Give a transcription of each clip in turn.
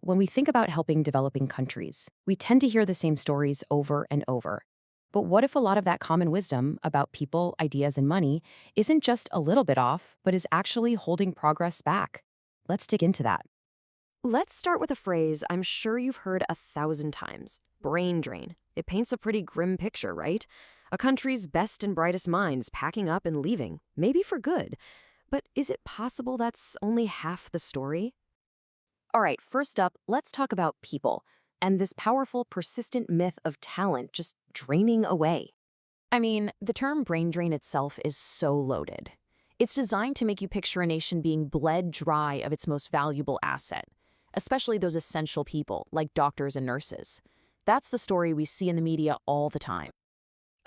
When we think about helping developing countries, we tend to hear the same stories over and over. But what if a lot of that common wisdom about people, ideas, and money isn't just a little bit off, but is actually holding progress back? Let's dig into that. Let's start with a phrase I'm sure you've heard 1,000 times: brain drain. It paints a pretty grim picture, right? A country's best and brightest minds packing up and leaving, maybe for good. But is it possible that's only half the story? All right, first up, let's talk about people and this powerful, persistent myth of talent just draining away. I mean, the term brain drain itself is so loaded. It's designed to make you picture a nation being bled dry of its most valuable asset, especially those essential people like doctors and nurses. That's the story we see in the media all the time.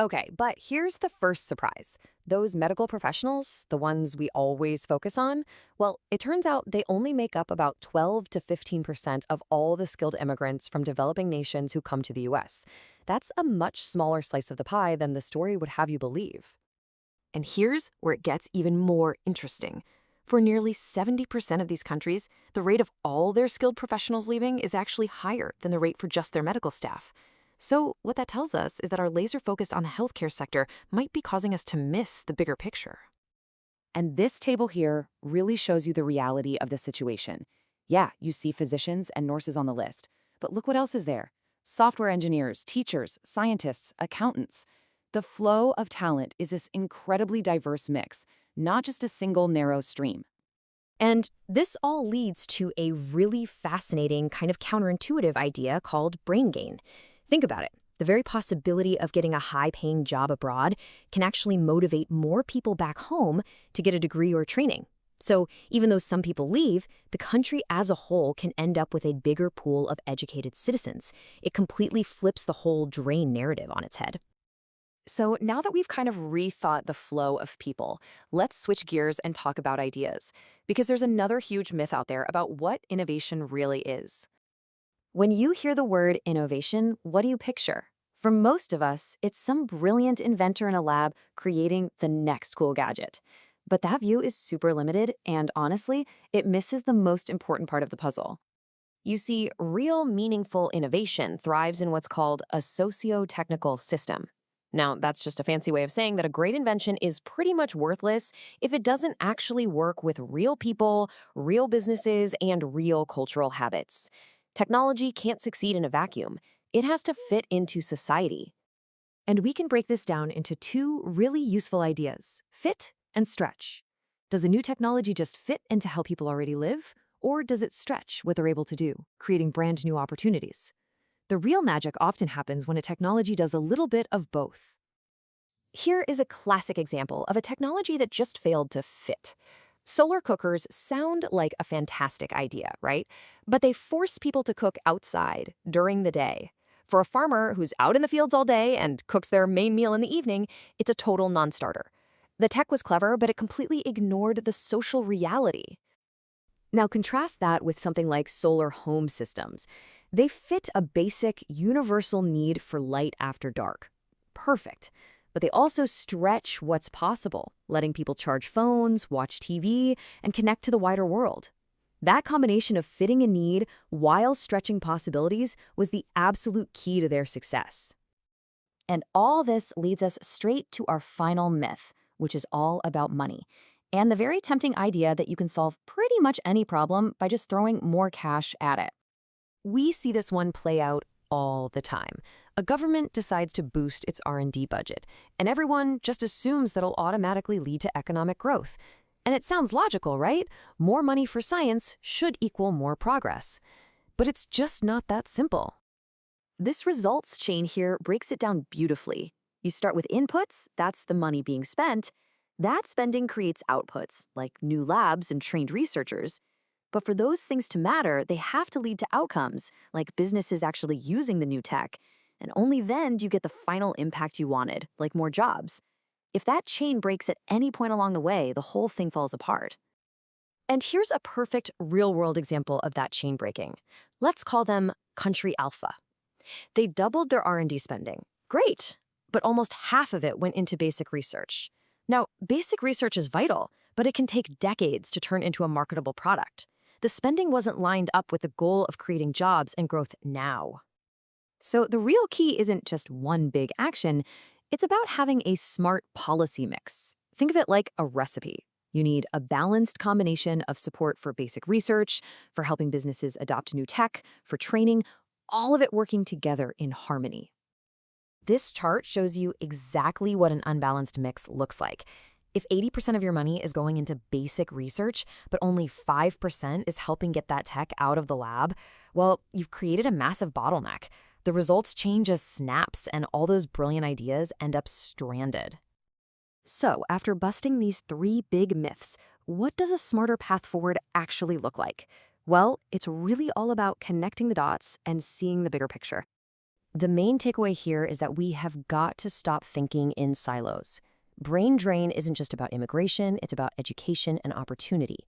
Okay, but here's the first surprise. Those medical professionals, the ones we always focus on, well, it turns out they only make up about 12 to 15% of all the skilled immigrants from developing nations who come to the US. That's a much smaller slice of the pie than the story would have you believe. And here's where it gets even more interesting. For nearly 70% of these countries, the rate of all their skilled professionals leaving is actually higher than the rate for just their medical staff. So what that tells us is that our laser focus on the healthcare sector might be causing us to miss the bigger picture. And this table here really shows you the reality of the situation. Yeah, you see physicians and nurses on the list, but look what else is there. Software engineers, teachers, scientists, accountants. The flow of talent is this incredibly diverse mix, not just a single narrow stream. And this all leads to a really fascinating, kind of counterintuitive idea called brain gain. Think about it. The very possibility of getting a high-paying job abroad can actually motivate more people back home to get a degree or training. So even though some people leave, the country as a whole can end up with a bigger pool of educated citizens. It completely flips the whole drain narrative on its head. So now that we've kind of rethought the flow of people, let's switch gears and talk about ideas. Because there's another huge myth out there about what innovation really is. When you hear the word innovation, what do you picture? For most of us, it's some brilliant inventor in a lab creating the next cool gadget. But that view is super limited, and honestly, it misses the most important part of the puzzle. You see, real meaningful innovation thrives in what's called a socio-technical system. Now, that's just a fancy way of saying that a great invention is pretty much worthless if it doesn't actually work with real people, real businesses, and real cultural habits. Technology can't succeed in a vacuum. It has to fit into society. And we can break this down into two really useful ideas: fit and stretch. Does a new technology just fit into how people already live, or does it stretch what they're able to do, creating brand new opportunities? The real magic often happens when a technology does a little bit of both. Here is a classic example of a technology that just failed to fit. Solar cookers sound like a fantastic idea, right? But they force people to cook outside during the day. For a farmer who's out in the fields all day and cooks their main meal in the evening, it's a total non-starter. The tech was clever, but it completely ignored the social reality. Now contrast that with something like solar home systems. They fit a basic, universal need for light after dark. Perfect. But they also stretch what's possible, letting people charge phones, watch TV, and connect to the wider world. That combination of fitting a need while stretching possibilities was the absolute key to their success. And all this leads us straight to our final myth, which is all about money, and the very tempting idea that you can solve pretty much any problem by just throwing more cash at it. We see this one play out all the time. A government decides to boost its R&D budget, and everyone just assumes that'll automatically lead to economic growth. And it sounds logical, right? More money for science should equal more progress. But it's just not that simple. This results chain here breaks it down beautifully. You start with inputs, that's the money being spent. That spending creates outputs, like new labs and trained researchers. But for those things to matter, they have to lead to outcomes, like businesses actually using the new tech. And only then do you get the final impact you wanted, like more jobs. If that chain breaks at any point along the way, the whole thing falls apart. And here's a perfect real-world example of that chain breaking. Let's call them Country Alpha. They doubled their R&D spending. Great, but almost half of it went into basic research. Now, basic research is vital, but it can take decades to turn into a marketable product. The spending wasn't lined up with the goal of creating jobs and growth now. So the real key isn't just one big action, it's about having a smart policy mix. Think of it like a recipe. You need a balanced combination of support for basic research, for helping businesses adopt new tech, for training, all of it working together in harmony. This chart shows you exactly what an unbalanced mix looks like. If 80% of your money is going into basic research, but only 5% is helping get that tech out of the lab, well, you've created a massive bottleneck. The results chain just snaps, and all those brilliant ideas end up stranded. So, after busting these three big myths, what does a smarter path forward actually look like? Well, it's really all about connecting the dots and seeing the bigger picture. The main takeaway here is that we have got to stop thinking in silos. Brain drain isn't just about immigration, it's about education and opportunity.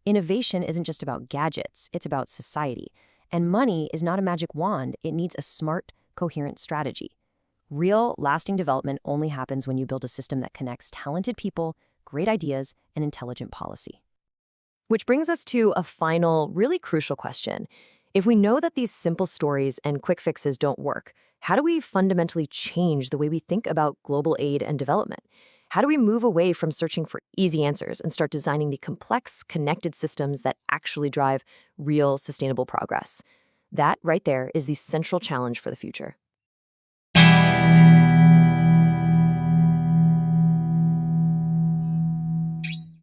Innovation isn't just about gadgets, it's about society. And money is not a magic wand, it needs a smart, coherent strategy. Real, lasting development only happens when you build a system that connects talented people, great ideas, and intelligent policy. Which brings us to a final, really crucial question. If we know that these simple stories and quick fixes don't work, how do we fundamentally change the way we think about global aid and development? How do we move away from searching for easy answers and start designing the complex, connected systems that actually drive real, sustainable progress? That right there is the central challenge for the future.